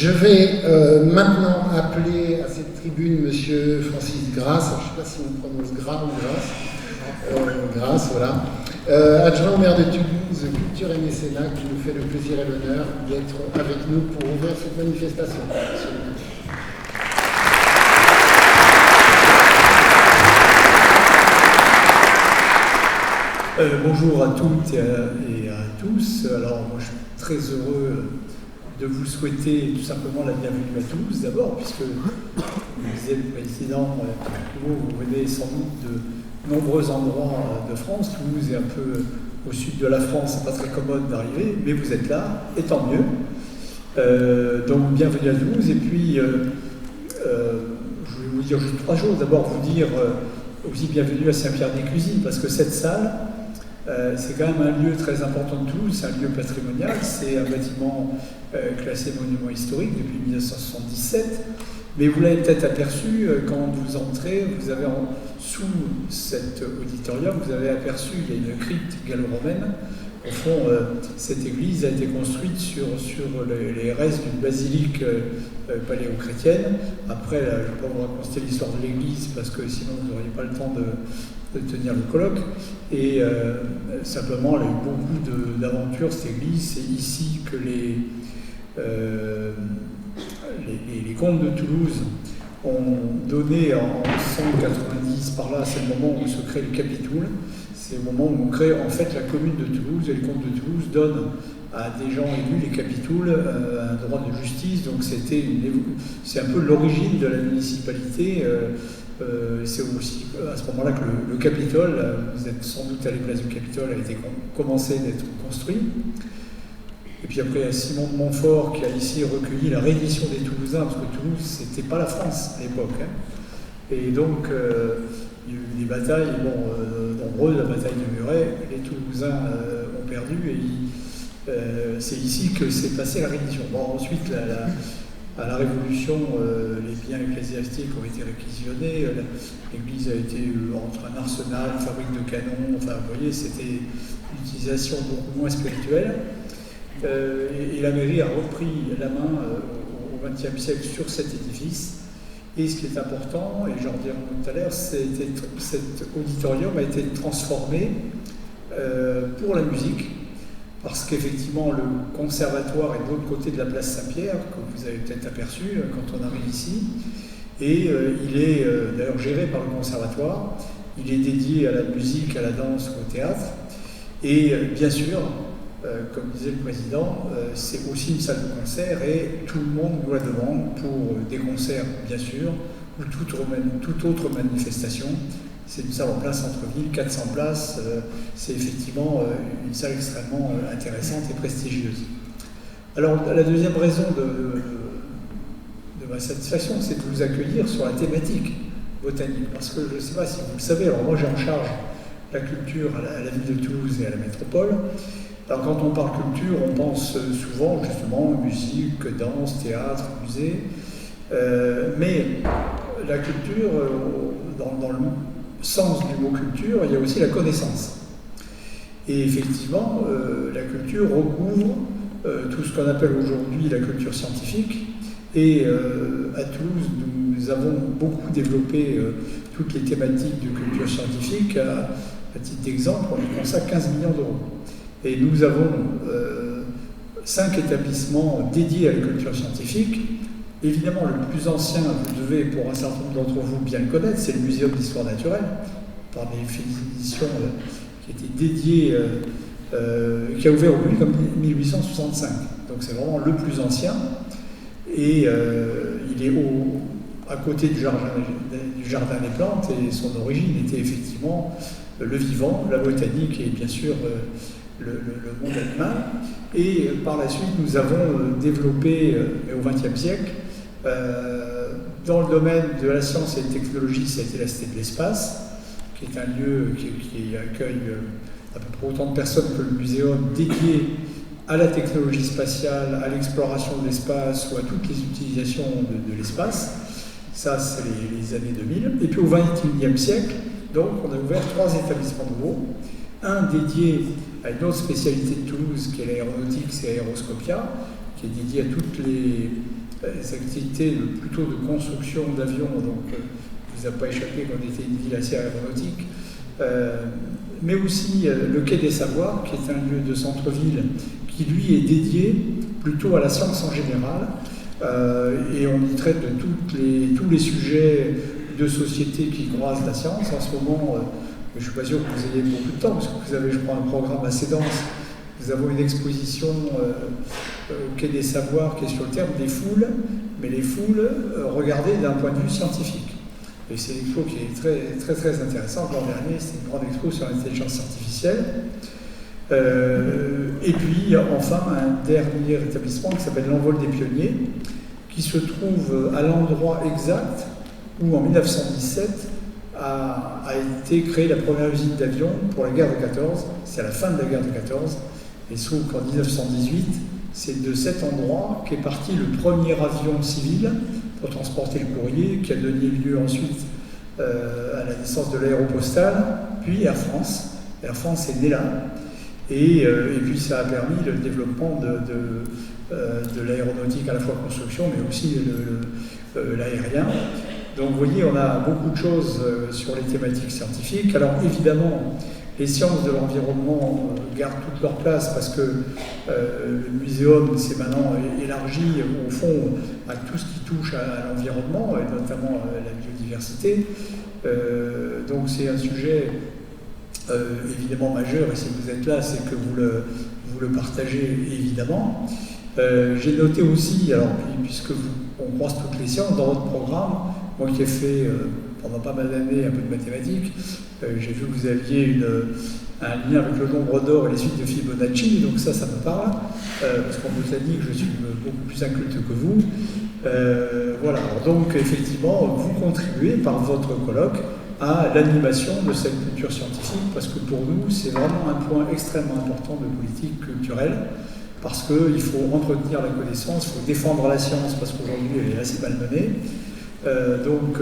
Je vais maintenant appeler à cette tribune Monsieur Francis Grasse, je ne sais pas si on prononce Gras ou Grasse, Grasse, voilà, adjoint au maire de Toulouse, Culture et Mécénat, qui nous fait le plaisir et l'honneur d'être avec nous pour ouvrir cette manifestation. Bonjour à toutes et à tous. Alors moi je suis très heureux de vous souhaiter tout simplement la bienvenue à tous d'abord, puisque, comme disait le président, vous venez sans doute de nombreux endroits de France. Toulouse est un peu au sud de la France, c'est pas très commode d'arriver, mais vous êtes là, et tant mieux. Donc bienvenue à Toulouse, et puis je vais vous dire juste 3 choses. D'abord vous dire aussi bienvenue à Saint-Pierre-des-Cuisines, parce que cette salle, c'est quand même un lieu très important de Toulouse, c'est un lieu patrimonial, c'est un bâtiment classé monument historique depuis 1977, mais vous l'avez peut-être aperçu quand vous entrez, vous avez sous cet auditorium, vous avez aperçu, il y a une crypte gallo-romaine. Au fond, cette église a été construite sur les restes d'une basilique paléo-chrétienne. Après, je ne vais pas vous raconter l'histoire de l'église, parce que sinon vous n'auriez pas le temps de tenir le colloque. Et simplement, elle a eu beaucoup d'aventures, cette église. C'est ici que les comtes de Toulouse ont donné en 190, par là, c'est le moment où se crée le Capitoul. C'est le moment où on crée en fait la commune de Toulouse, et les comtes de Toulouse donnent à des gens élus, les capitouls, un droit de justice. Donc c'est un peu l'origine de la municipalité. C'est aussi à ce moment-là que le Capitole, vous êtes sans doute à la place du Capitole, a été commencé d'être construit. Et puis après, il y a Simon de Montfort qui a ici recueilli la reddition des Toulousains, parce que Toulouse, c'était pas la France à l'époque. Et donc, il y a eu des batailles, nombreuses, la bataille de Muret, les Toulousains ont perdu, et c'est ici que s'est passée la reddition. Bon, ensuite, à la Révolution, les biens ecclésiastiques ont été réquisitionnés, l'église a été entre un arsenal, une fabrique de canons, enfin, vous voyez, c'était une utilisation beaucoup moins spirituelle. Et la mairie a repris la main au XXe siècle sur cet édifice. Et ce qui est important, et j'en reviendrai tout à l'heure, cet auditorium a été transformé pour la musique, parce qu'effectivement le conservatoire est de l'autre côté de la place Saint-Pierre, que vous avez peut-être aperçu quand on arrive ici, et il est d'ailleurs géré par le conservatoire, il est dédié à la musique, à la danse ou au théâtre, et bien sûr, comme disait le président, c'est aussi une salle de concert, et tout le monde nous la demande pour des concerts, bien sûr, ou toute autre manifestation. C'est une salle en plein centre-ville, 400 places, c'est effectivement une salle extrêmement intéressante et prestigieuse. Alors, la deuxième raison de ma satisfaction, c'est de vous accueillir sur la thématique botanique, parce que je ne sais pas si vous le savez, alors moi j'ai en charge la culture à la ville de Toulouse et à la métropole. Alors quand on parle culture, on pense souvent justement musique, danse, théâtre, musée, mais la culture, dans le sens du mot culture, il y a aussi la connaissance. Et effectivement, la culture recouvre tout ce qu'on appelle aujourd'hui la culture scientifique, et à Toulouse, nous avons beaucoup développé toutes les thématiques de culture scientifique. À titre d'exemple, on y consacre 15 millions d'euros. Et nous avons 5 établissements dédiés à la culture scientifique. Évidemment, le plus ancien, vous devez, pour un certain nombre d'entre vous, bien le connaître, c'est le Muséum d'histoire naturelle, par des éditions qui était dédié, qui a ouvert au public en 1865. Donc c'est vraiment le plus ancien. Et il est à côté du jardin des plantes, et son origine était effectivement le vivant, la botanique et bien sûr le monde animal. Et par la suite, nous avons développé au XXe siècle, dans le domaine de la science et de la technologie, ça a été la Cité de l'Espace, qui est un lieu qui accueille à peu près autant de personnes que le muséum, dédié à la technologie spatiale, à l'exploration de l'espace ou à toutes les utilisations de l'espace. Ça, c'est les années 2000. Et puis au XXIe siècle, donc, on a ouvert 3 établissements nouveaux. Un dédié à une autre spécialité de Toulouse, qui est l'aéronautique, c'est Aéroscopia, qui est dédié à toutes les des activités plutôt de construction d'avions, donc il ne vous a pas échappé qu'on était une ville assez aéronautique, mais aussi le Quai des Savoirs, qui est un lieu de centre-ville qui lui est dédié plutôt à la science en général, et on y traite de tous les sujets de société qui croisent la science. En ce moment, je ne suis pas sûr que vous ayez beaucoup de temps, parce que vous avez, je crois, un programme assez dense. Nous avons une exposition au Quai des Savoirs qui est sur le terme des foules, mais les foules regardées d'un point de vue scientifique. Et c'est une expo qui est très, très, très intéressante. L'an dernier, c'était une grande expo sur l'intelligence artificielle. Et puis, enfin, un dernier établissement qui s'appelle l'Envol des Pionniers, qui se trouve à l'endroit exact où, en 1917, a été créée la première usine d'avions pour la guerre de 14. C'est à la fin de la guerre de 14. Et se trouve qu'en 1918, c'est de cet endroit qu'est parti le premier avion civil pour transporter le courrier, qui a donné lieu ensuite à la naissance de l'Aéropostale, puis Air France. Air France est né là. Et puis ça a permis le développement de l'aéronautique, à la fois construction, mais aussi l'aérien. Donc vous voyez, on a beaucoup de choses sur les thématiques scientifiques. Alors évidemment, les sciences de l'environnement gardent toute leur place parce que le muséum s'est maintenant élargi au fond à tout ce qui touche à l'environnement, et notamment à la biodiversité. Donc c'est un sujet évidemment majeur, et si vous êtes là, c'est que vous le partagez évidemment. J'ai noté aussi, alors puisque on croise toutes les sciences dans votre programme, moi qui ai fait pendant pas mal d'années un peu de mathématiques, j'ai vu que vous aviez un lien avec le nombre d'or et les suites de Fibonacci, donc ça me parle, parce qu'on vous a dit que je suis beaucoup plus inculte que vous. Voilà, alors donc effectivement, vous contribuez par votre colloque à l'animation de cette culture scientifique, parce que pour nous, c'est vraiment un point extrêmement important de politique culturelle, parce qu'il faut entretenir la connaissance, il faut défendre la science, parce qu'aujourd'hui, elle est assez malmenée. Donc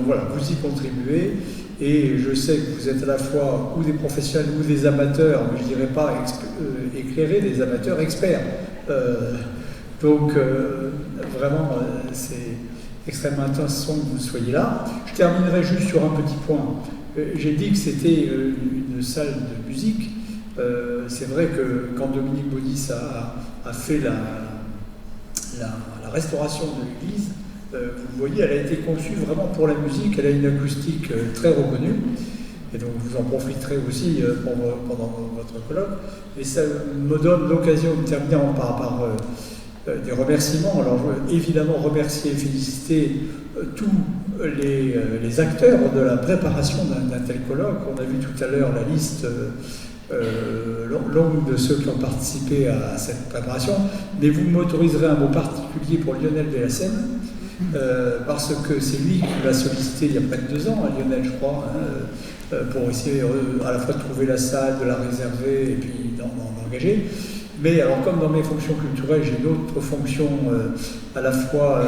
voilà, vous y contribuez, et je sais que vous êtes à la fois ou des professionnels ou des amateurs, mais je ne dirais pas éclairés, des amateurs experts. Donc vraiment, c'est extrêmement intéressant que vous soyez là. Je terminerai juste sur un petit point. J'ai dit que c'était une salle de musique. C'est vrai que quand Dominique Baudis a fait la restauration de l'église, vous voyez, elle a été conçue vraiment pour la musique, elle a une acoustique très reconnue, et donc vous en profiterez aussi pendant votre colloque. Et ça me donne l'occasion de terminer par des remerciements. Alors je veux évidemment remercier et féliciter tous les acteurs de la préparation d'un tel colloque. On a vu tout à l'heure la liste longue de ceux qui ont participé à cette préparation, mais vous m'autoriserez un mot particulier pour Lionel Delassène, parce que c'est lui qui m'a sollicité il y a près de 2 ans, Lionel je crois, pour essayer à la fois de trouver la salle, de la réserver et puis d'en engager. Mais alors comme dans mes fonctions culturelles, j'ai une autre fonction à la fois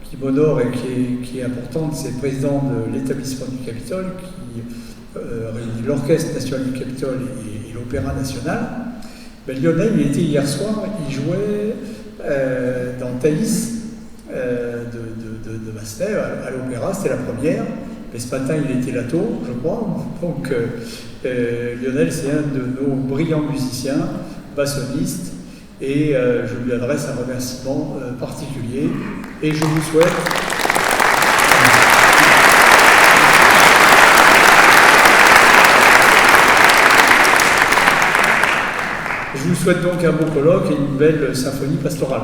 qui m'honore et qui est importante, c'est président de l'établissement du Capitole, qui réunit l'Orchestre national du Capitole et l'Opéra national. Ben, Lionel, il était hier soir, il jouait dans Thaïs de Massenet à l'Opéra, c'était la première, mais ce matin il était lato, je crois. Donc Lionel, c'est un de nos brillants musiciens, bassoniste, et je lui adresse un remerciement particulier, et je vous souhaite donc un beau colloque et une belle symphonie pastorale.